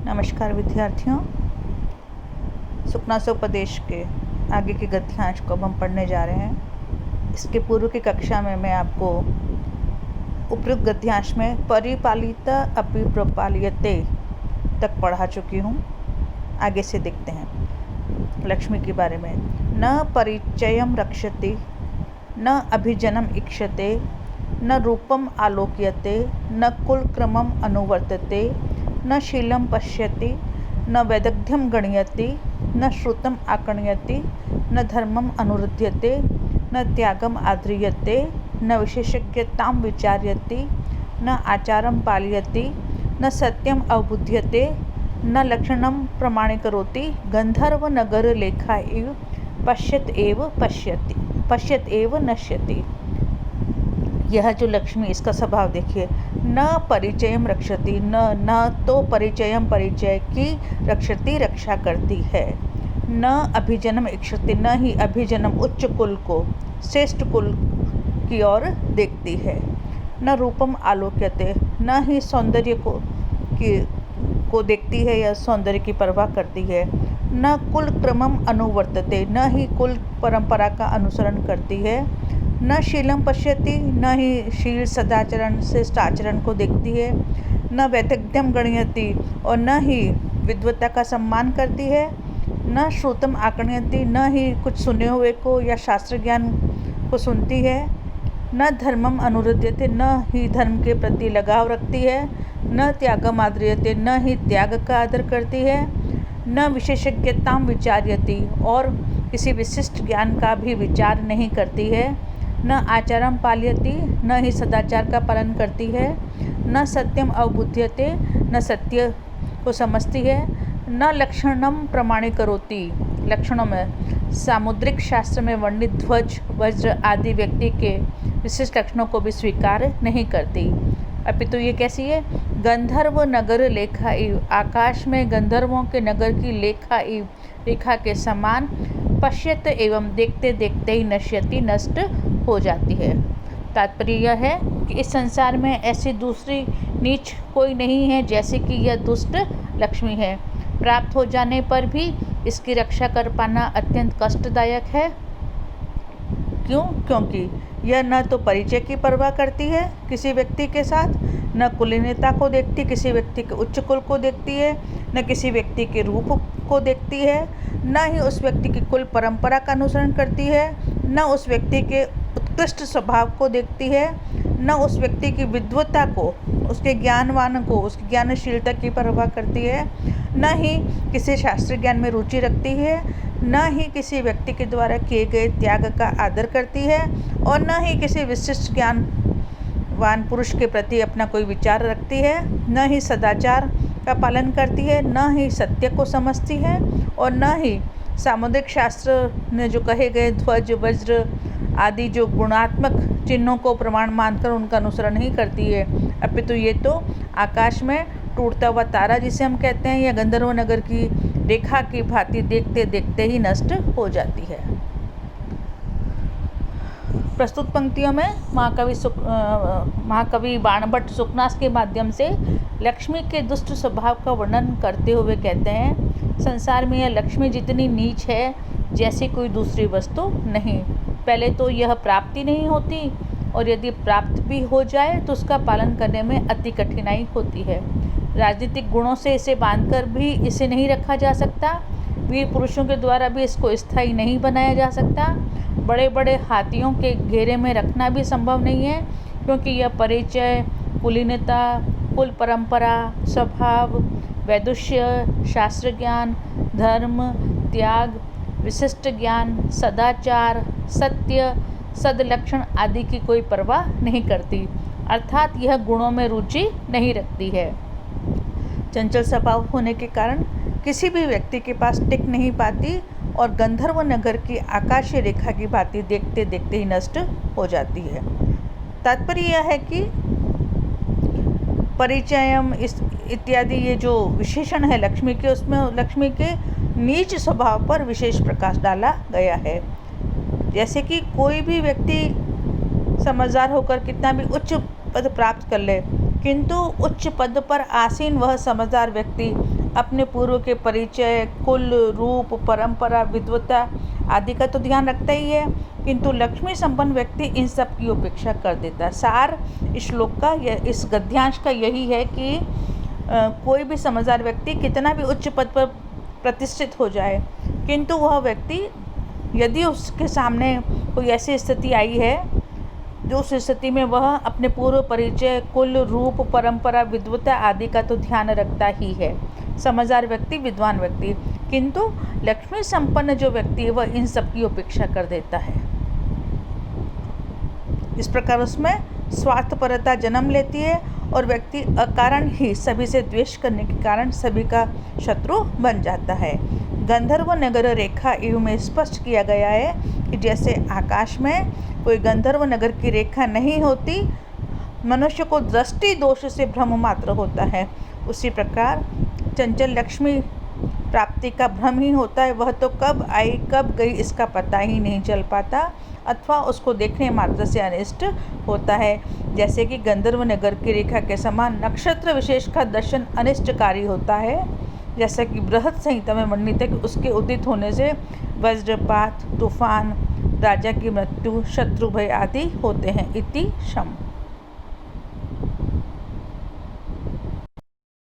नमस्कार विद्यार्थियों, सुखना से उपदेश के आगे के गद्यांश को अब हम पढ़ने जा रहे हैं। इसके पूर्व की कक्षा में मैं आपको उपयुक्त गद्यांश में परिपालित अपि प्रपाल्यते तक पढ़ा चुकी हूँ। आगे से देखते हैं लक्ष्मी के बारे में। न परिचयम रक्षति, न अभिजनम इक्षते, न रूपम आलोक्यते, न कुलक्रमम अनुवर्तते, न शीलं पश्यति, न वैदग्ध्यम गणयति, न श्रुतम आकर्ण्यति, न धर्मम अनुरुध्यते, न त्यागम आद्रियते, न विशेषज्ञतां विचार्यति, न आचारम पालयति, न सत्यम अवबुध्यते, न लक्षणम प्रमाणीकरोति, गंधर्व नगर लेखा इव पश्यत एव नश्यति। यह जो लक्ष्मी, इसका स्वभाव देखिए। न परिचयम रक्षति, न तो परिचयम परिचय की रक्षति रक्षा करती है, न अभिजनम इक्षति, न ही अभिजनम उच्च कुल को श्रेष्ठ कुल की ओर देखती है, न रूपम आलोक्यते, न ही सौंदर्य को देखती है या सौंदर्य की परवाह करती है, न कुल क्रमम अनुवर्तते, न ही कुल परंपरा का अनुसरण करती है, न शीलम पश्यति, न ही शील सदाचरण श्रेष्ठ आचरण को देखती है, न वैदग्ध्यम गणयति और न ही विद्वता का सम्मान करती है, न श्रुतम आकर्ण्यति, न ही कुछ सुने हुए को या शास्त्र ज्ञान को सुनती है, न धर्मम अनुरुध्यते, न ही धर्म के प्रति लगाव रखती है, न त्यागम आद्रियते, न ही त्याग का आदर करती है, न विशेषज्ञतां विचार्यति और किसी विशिष्ट ज्ञान का भी विचार नहीं करती है, न आचारम पाल्यति, न ही सदाचार का पालन करती है, न सत्यम अवबुध्यते, न सत्य को समझती है, न लक्षणम प्रमाणीकरोति, लक्षणों में सामुद्रिक शास्त्र में वर्णित ध्वज वज्र आदि व्यक्ति के विशिष्ट लक्षणों को भी स्वीकार नहीं करती। अपितु ये कैसी है? गंधर्व नगर लेखा इव, आकाश में गंधर्वों के नगर की लेखा इव, रेखा के समान, पश्यत एवं देखते देखते ही नश्यति नष्ट हो जाती है। तात्पर्य यह है कि इस संसार में ऐसी दूसरी नीच कोई नहीं है जैसे कि यह दुष्ट लक्ष्मी है। प्राप्त हो जाने पर भी इसकी रक्षा कर पाना अत्यंत कष्टदायक है। क्यों? क्योंकि यह न तो परिचय की परवाह करती है किसी व्यक्ति के साथ, न कुलीनता को देखती, किसी व्यक्ति के उच्च कुल को देखती है, न किसी व्यक्ति के रूप को देखती है, न ही उस व्यक्ति की कुल परंपरा का अनुसरण करती है, न उस व्यक्ति के उत्कृष्ट स्वभाव को देखती है, न उस व्यक्ति की विद्वता को, उसके ज्ञानवान को, उसकी ज्ञानशीलता की परवाह करती है, न ही किसी शास्त्र ज्ञान में रुचि रखती है, न ही किसी व्यक्ति के द्वारा किए गए त्याग का आदर करती है, और न ही किसी विशिष्ट ज्ञानवान पुरुष के प्रति अपना कोई विचार रखती है, न ही सदाचार का पालन करती है, न ही सत्य को समझती है, और न ही सामुद्रिक शास्त्र में जो कहे गए ध्वज वज्र आदि जो गुणात्मक चिन्हों को प्रमाण मानकर उनका अनुसरण नहीं करती है। अपितु ये तो आकाश में टूटता हुआ तारा जिसे हम कहते हैं, या गंधर्व नगर की रेखा की भांति देखते देखते ही नष्ट हो जाती है। प्रस्तुत पंक्तियों में महाकवि बाणभट्ट सुखनास के माध्यम से लक्ष्मी के दुष्ट स्वभाव का वर्णन करते हुए कहते हैं, संसार में यह लक्ष्मी जितनी नीच है जैसी कोई दूसरी वस्तु नहीं। पहले तो यह प्राप्ति नहीं होती, और यदि प्राप्त भी हो जाए तो उसका पालन करने में अति कठिनाई होती है। राजनीतिक गुणों से इसे बांधकर भी इसे नहीं रखा जा सकता, वीर पुरुषों के द्वारा भी इसको स्थायी नहीं बनाया जा सकता, बड़े बड़े हाथियों के घेरे में रखना भी संभव नहीं है, क्योंकि यह परिचय, कुलीनता, कुल परंपरा, स्वभाव, वैदुष्य, शास्त्र ज्ञान, धर्म, त्याग, विशिष्ट ज्ञान, सदाचार, सत्य, सदलक्षण आदि की कोई परवाह नहीं करती, अर्थात यह गुणों में रुचि नहीं रखती है। चंचल स्वभाव होने के कारण किसी भी व्यक्ति के पास टिक नहीं पाती और गंधर्व नगर की आकाशीय रेखा की भांति देखते देखते ही नष्ट हो जाती है। तात्पर्य यह है कि परिचयम इत्यादि ये जो विशेषण है लक्ष्मी के, उसमें लक्ष्मी के नीच स्वभाव पर विशेष प्रकाश डाला गया है। जैसे कि कोई भी व्यक्ति समझदार होकर कितना भी उच्च पद प्राप्त कर ले, किंतु उच्च पद पर आसीन वह समझदार व्यक्ति अपने पूर्व के परिचय, कुल, रूप, परंपरा, विद्वता आदि का तो ध्यान रखता ही है, किंतु लक्ष्मी संपन्न व्यक्ति इन सब की उपेक्षा कर देता है। सार इस श्लोक का, इस गद्यांश का यही है कि कोई भी समझदार व्यक्ति कितना भी उच्च पद पर प्रतिष्ठित हो जाए, किंतु वह व्यक्ति यदि उसके सामने कोई ऐसी स्थिति आई है जो उस स्थिति में वह अपने पूर्व परिचय, कुल, रूप, परंपरा, विद्वता आदि का तो ध्यान रखता ही है, समझदार व्यक्ति, विद्वान व्यक्ति, किंतु लक्ष्मी संपन्न जो व्यक्ति है वह इन सब की उपेक्षा कर देता है। इस प्रकार उसमें स्वार्थपरता जन्म लेती है और व्यक्ति अकारण ही सभी से द्वेष करने के कारण सभी का शत्रु बन जाता है। गंधर्व नगर रेखा एवं में स्पष्ट किया गया है कि जैसे आकाश में कोई गंधर्व नगर की रेखा नहीं होती, मनुष्य को दृष्टि दोष से भ्रम मात्र होता है, उसी प्रकार चंचल लक्ष्मी प्राप्ति का भ्रम ही होता है। वह तो कब आई कब गई इसका पता ही नहीं चल पाता, अथवा उसको देखने मात्र से अनिष्ट होता है। जैसे कि गंधर्व नगर की रेखा के समान नक्षत्र विशेष का दर्शन अनिष्टकारी होता है, जैसा कि बृहद संहिता में वर्णित है कि उसके उदित होने से वज्रपात, तूफान, राजा की मृत्यु, शत्रु भय आदि होते हैं। इति शम।